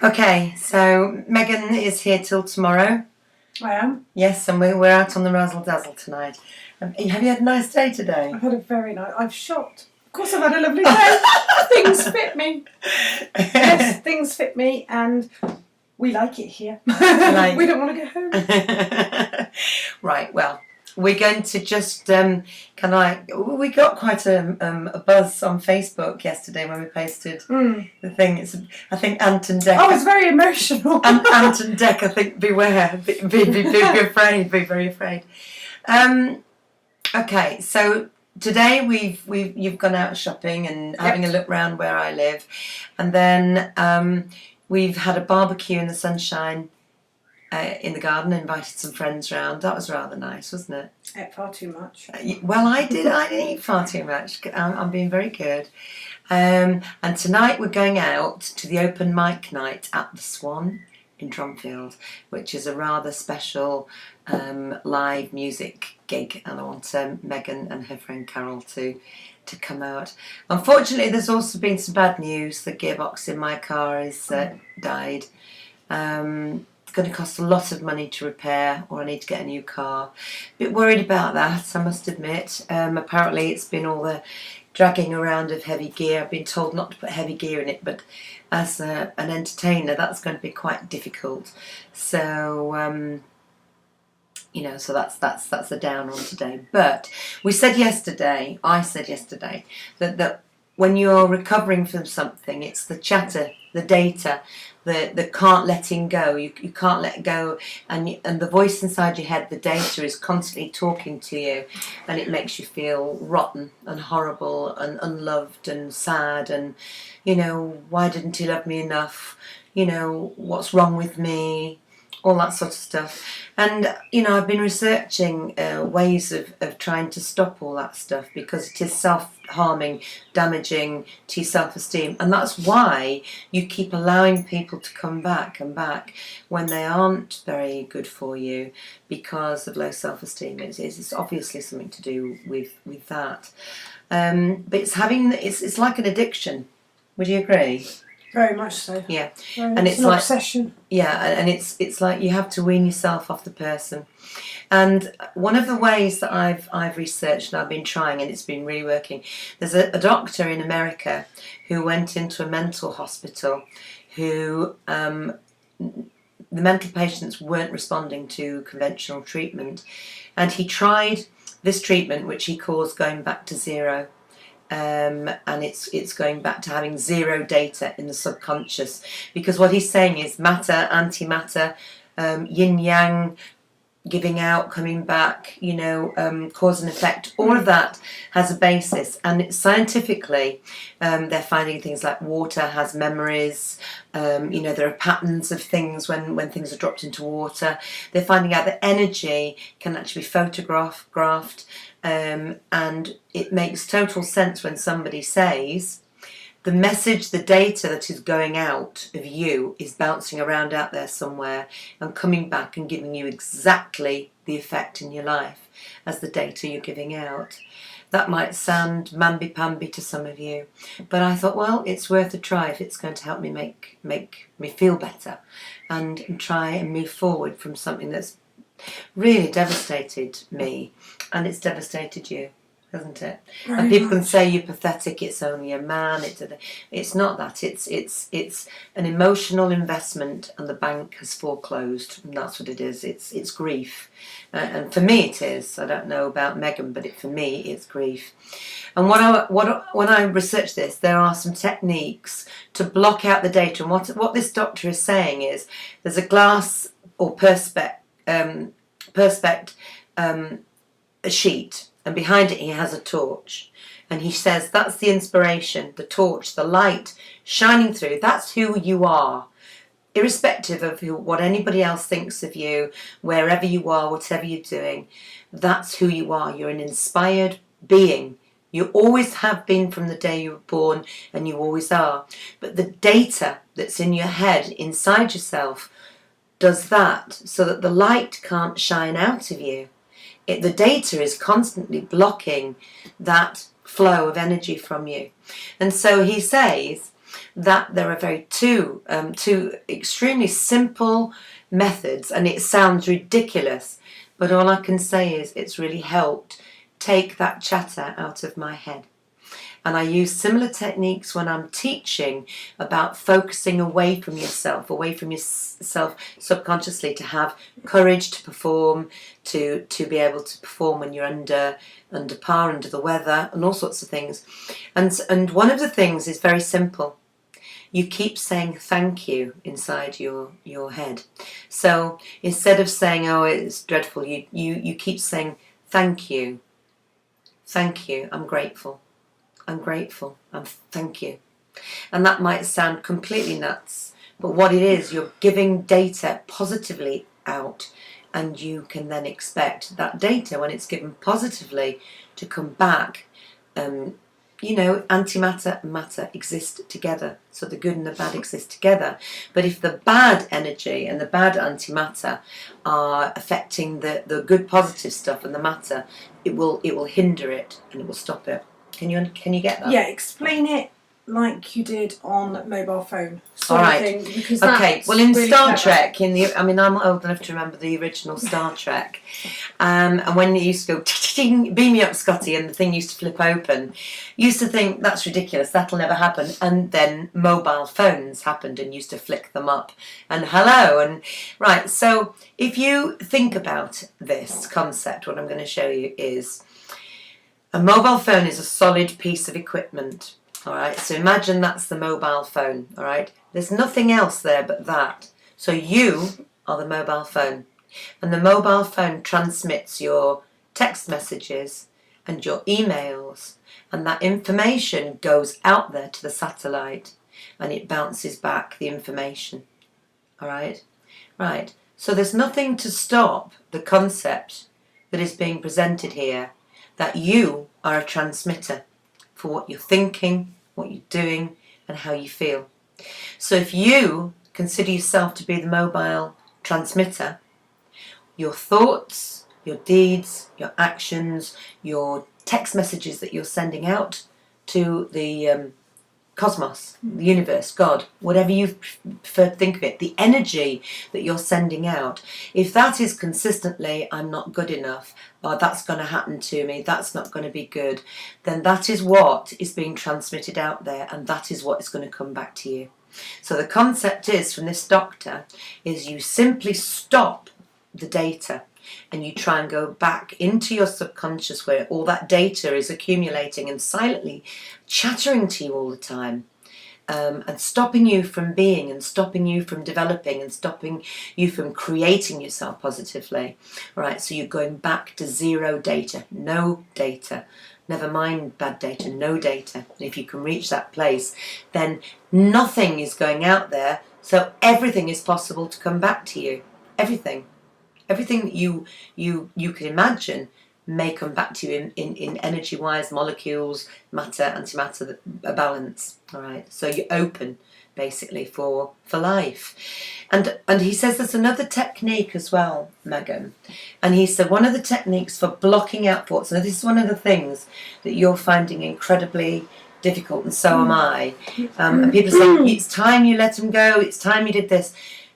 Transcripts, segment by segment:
Okay, so Megan is here till tomorrow. I am. Yes, and we're out on the razzle dazzle tonight. Have you had a nice day today? I've had a very nice. I've shopped. Of course, I've had a lovely day. Things fit me. Yes, things fit me, and we like it here. We don't want to go home. Right. Well, we're going to just we got quite a buzz on Facebook yesterday when we posted the thing. I think Ant and Dec. I was very emotional. Ant and Dec, I think, beware, be afraid, be very afraid. Okay, so today you've gone out shopping and having a look round where I live, and then we've had a barbecue in the sunshine. In the garden, invited some friends round. That was rather nice, wasn't it? Ate far too much. Well, I didn't eat far too much. I'm being very good. And tonight we're going out to the open mic night at the Swan in Drumfield, which is a rather special live music gig, and I want Megan and her friend Carol to come out. Unfortunately, there's also been some bad news. The gearbox in my car has died. Going to cost a lot of money to repair, or I need to get a new car. A bit worried about that, I must admit. Apparently it's been all the dragging around of heavy gear. I've been told not to put heavy gear in it, but as an entertainer that's going to be quite difficult. So so that's a down on today. But I said yesterday that when you're recovering from something, it's the chatter, the data, the can't letting go. You can't let go, and the voice inside your head, the data, is constantly talking to you, and it makes you feel rotten and horrible and unloved and sad, and why didn't he love me enough? What's wrong with me? All that sort of stuff. And I've been researching ways of trying to stop all that stuff, because it is self-harming, damaging to your self-esteem, and that's why you keep allowing people to come back and back when they aren't very good for you because of low self-esteem. It's obviously something to do with that, but it's like an addiction. Would you agree? Very much so. Yeah, and it's an like obsession. Yeah, and it's like you have to wean yourself off the person. And one of the ways that I've researched and I've been trying, and it's been really working. There's a doctor in America who went into a mental hospital who the mental patients weren't responding to conventional treatment, and he tried this treatment which he calls going back to zero. And it's going back to having zero data in the subconscious, because what he's saying is matter, antimatter, yin yang, giving out, coming back, cause and effect, all of that has a basis. And it's scientifically they're finding things like water has memories. There are patterns of things when things are dropped into water. They're finding out that energy can actually be photographed. And it makes total sense when somebody says the message, the data that is going out of you is bouncing around out there somewhere and coming back and giving you exactly the effect in your life as the data you're giving out. That might sound mamby-pamby to some of you, but I thought, well, it's worth a try if it's going to help me make me feel better and try and move forward from something that's really devastated me, and it's devastated you, hasn't it? Very and people much. Can say you're pathetic, it's only a man, it's not that, it's an emotional investment, and the bank has foreclosed, and that's what it is. It's grief, and for me it is. I don't know about Megan, but for me it's grief. And when I researched this, there are some techniques to block out the data, and what this doctor is saying is there's a glass or perspex a sheet, and behind it he has a torch, and he says that's the inspiration, the torch, the light shining through. That's who you are, irrespective of what anybody else thinks of you, wherever you are, whatever you're doing. That's who you are. You're an inspired being. You always have been from the day you were born, and you always are. But the data that's in your head, inside yourself, does that so that the light can't shine out of you. The data is constantly blocking that flow of energy from you. And so he says that there are two extremely simple methods, and it sounds ridiculous, but all I can say is it's really helped take that chatter out of my head. And I use similar techniques when I'm teaching about focusing away from yourself subconsciously, to have courage to perform, to be able to perform when you're under par, under the weather, and all sorts of things. And one of the things is very simple. You keep saying thank you inside your head. So instead of saying, oh, it's dreadful, you keep saying thank you, I'm grateful. I'm grateful, thank you. And that might sound completely nuts, but what it is, you're giving data positively out, and you can then expect that data, when it's given positively, to come back. Antimatter and matter exist together, so the good and the bad exist together. But if the bad energy and the bad antimatter are affecting the good positive stuff and the matter, it will hinder it and it will stop it. Can you get that? Yeah, explain it like you did on mobile phone. All right. Thing, because okay. Well, in really Star clever. Trek, I'm old enough to remember the original Star Trek, and when it used to go, beam me up, Scotty, and the thing used to flip open, you used to think that's ridiculous, that'll never happen, and then mobile phones happened and used to flick them up, and hello, and right. So if you think about this concept, what I'm going to show you is a mobile phone is a solid piece of equipment. All right, so imagine that's the mobile phone, all right? There's nothing else there but that. So you are the mobile phone, and the mobile phone transmits your text messages and your emails, and that information goes out there to the satellite, and it bounces back the information, all right? Right, so there's nothing to stop the concept that is being presented here, that you are a transmitter for what you're thinking, what you're doing, and how you feel. So if you consider yourself to be the mobile transmitter, your thoughts, your deeds, your actions, your text messages that you're sending out to the cosmos, the universe, God, whatever you prefer to think of it, the energy that you're sending out, if that is consistently, I'm not good enough, or that's going to happen to me, that's not going to be good, then that is what is being transmitted out there, and that is what is going to come back to you. So the concept is, from this doctor, is you simply stop the data and you try and go back into your subconscious, where all that data is accumulating and silently chattering to you all the time, and stopping you from being, and stopping you from developing, and stopping you from creating yourself positively. Right, so you're going back to zero data, no data, never mind bad data, no data. And if you can reach that place, then nothing is going out there, so everything is possible to come back to you. Everything that you can imagine may come back to you in energy-wise, molecules, matter, antimatter, a balance. All right, so you're open basically for life. And he says there's another technique as well, Megan. And he said one of the techniques for blocking out thoughts, and this is one of the things that you're finding incredibly difficult, and so am I. And people say, it's time you let them go, it's time you did this.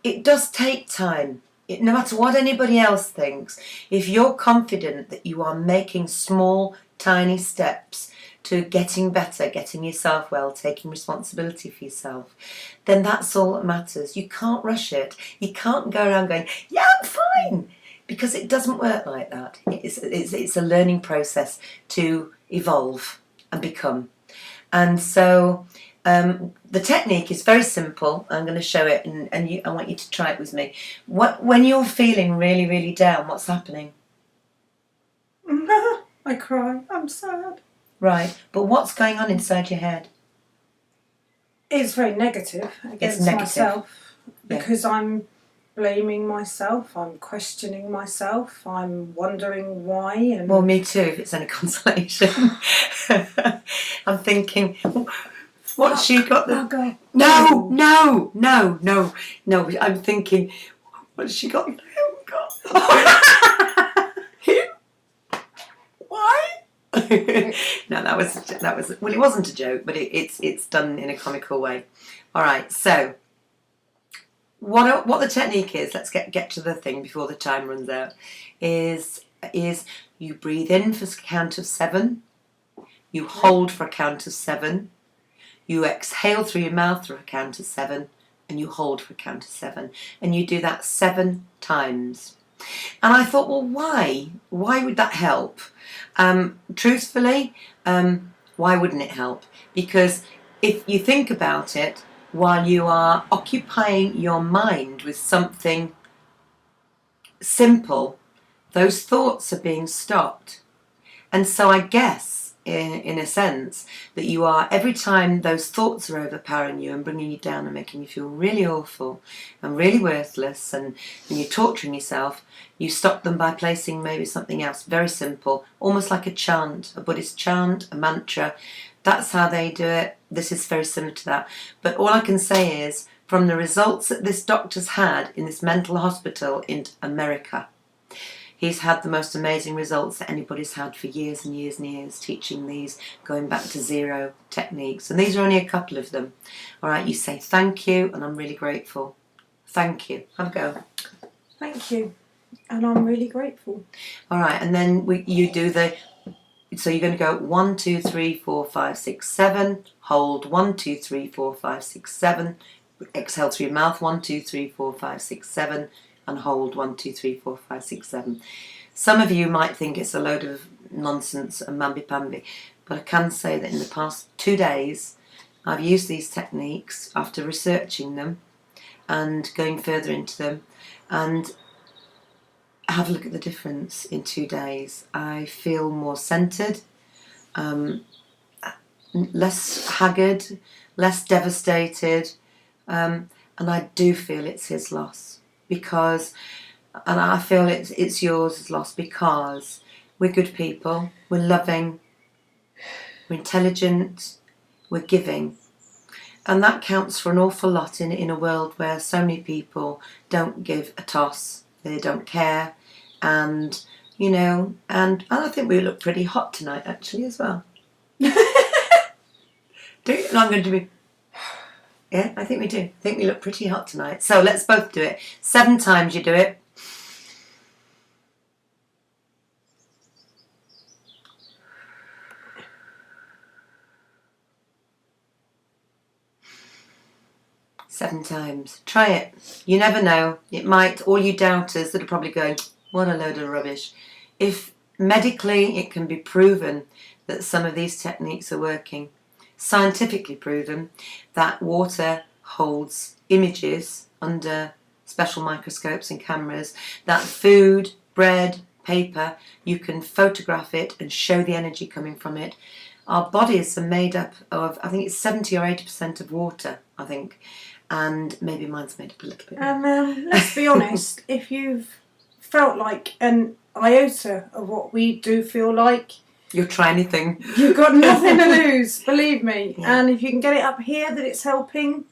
It does take time. No matter what anybody else thinks, if you're confident that you are making small, tiny steps to getting better, getting yourself well, taking responsibility for yourself, then that's all that matters. You can't rush it. You can't go around going, yeah, I'm fine, because it doesn't work like that. It's a learning process to evolve and become. And so the technique is very simple. I'm going to show it, and I want you to try it with me. When you're feeling really, really down, what's happening? I cry. I'm sad. Right, but what's going on inside your head? It's very negative against myself, because I'm blaming myself, I'm questioning myself, I'm wondering why. And well, me too, if it's any consolation. I'm thinking, what's she got there? No. I'm thinking, what's she got? Oh, God. Why? No, that was well, it wasn't a joke, but it's done in a comical way. All right, so what the technique is? Let's get to the thing before the time runs out. Is you breathe in for a count of 7, you hold for a count of 7, you exhale through your mouth for a count of 7, and you hold for a count of 7, and you do that 7 times. And I thought, well, why? Why would that help? Truthfully, why wouldn't it help? Because if you think about it, while you are occupying your mind with something simple, those thoughts are being stopped. And so I guess, in a sense, that you are, every time those thoughts are overpowering you and bringing you down and making you feel really awful and really worthless and you're torturing yourself, you stop them by placing maybe something else very simple, almost like a chant, a Buddhist chant, a mantra. That's how they do it. This is very similar to that. But all I can say is, from the results that this doctor's had in this mental hospital in America, he's had the most amazing results that anybody's had for years and years and years, teaching these, going back to 0 techniques. And these are only a couple of them. All right, you say thank you, and I'm really grateful. Thank you. Have a go. Thank you, and I'm really grateful. All right, and then you do so you're going to go 1, 2, 3, 4, 5, 6, 7. Hold 1, 2, 3, 4, 5, 6, 7. Exhale through your mouth 1, 2, 3, 4, 5, 6, 7. And hold 1, 2, 3, 4, 5, 6, 7. Some of you might think it's a load of nonsense and mamby-pamby, but I can say that in the past 2 days I've used these techniques after researching them and going further into them, and have a look at the difference in 2 days. I feel more centred, less haggard, less devastated, and I do feel it's his loss. Because, and I feel it's yours loss, because we're good people, we're loving, we're intelligent, we're giving, and that counts for an awful lot in a world where so many people don't give a toss, they don't care, and and I think we look pretty hot tonight actually as well. I'm going to be. Yeah, I think we do. I think we look pretty hot tonight. So let's both do it. 7 times you do it. Seven times. Try it. You never know. It might, all you doubters that are probably going, what a load of rubbish. If medically it can be proven that some of these techniques are working, scientifically proven that water holds images under special microscopes and cameras, that food, bread, paper, you can photograph it and show the energy coming from it. Our bodies are made up of, I think it's 70 or 80% of water, I think, and maybe mine's made up a little bit. And let's be honest, if you've felt like an iota of what we do feel like, you'll try anything. You've got nothing to lose, believe me. Yeah. And if you can get it up here that it's helping,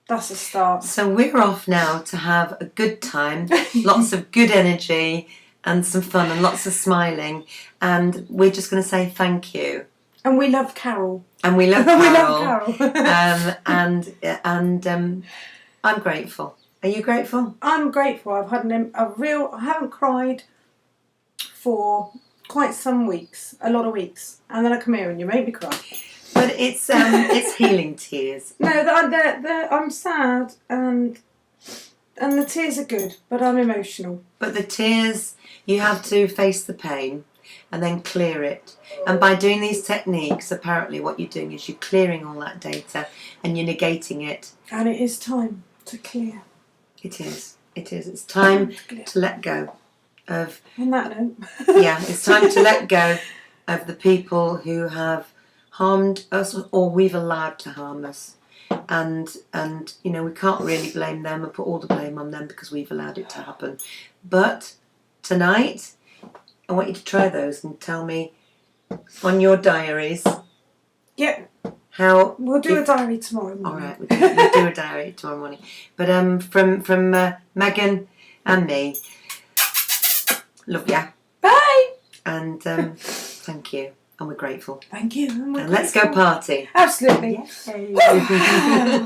that's a start. So we're off now to have a good time, lots of good energy and some fun and lots of smiling. And we're just going to say thank you. And we love Carol. And we love Carol. We love Carol. and I'm grateful. Are you grateful? I'm grateful. I've had I haven't cried for quite some weeks, a lot of weeks, and then I come here and you make me cry. But it's healing tears. No, I'm sad and the tears are good, but I'm emotional. But the tears, you have to face the pain and then clear it. And by doing these techniques, apparently what you're doing is you're clearing all that data and you're negating it. And it is time to clear. It is. It's time to let go. On that note. Yeah, it's time to let go of the people who have harmed us or we've allowed to harm us. And we can't really blame them or put all the blame on them because we've allowed it to happen. But tonight, I want you to try those and tell me on your diaries. Yep. How we'll do a diary tomorrow morning. All right, we'll do a diary tomorrow morning. But from Megan and me, love ya. Bye. And Thank you. And we're grateful. Thank you. And let's go party. Absolutely. Yay.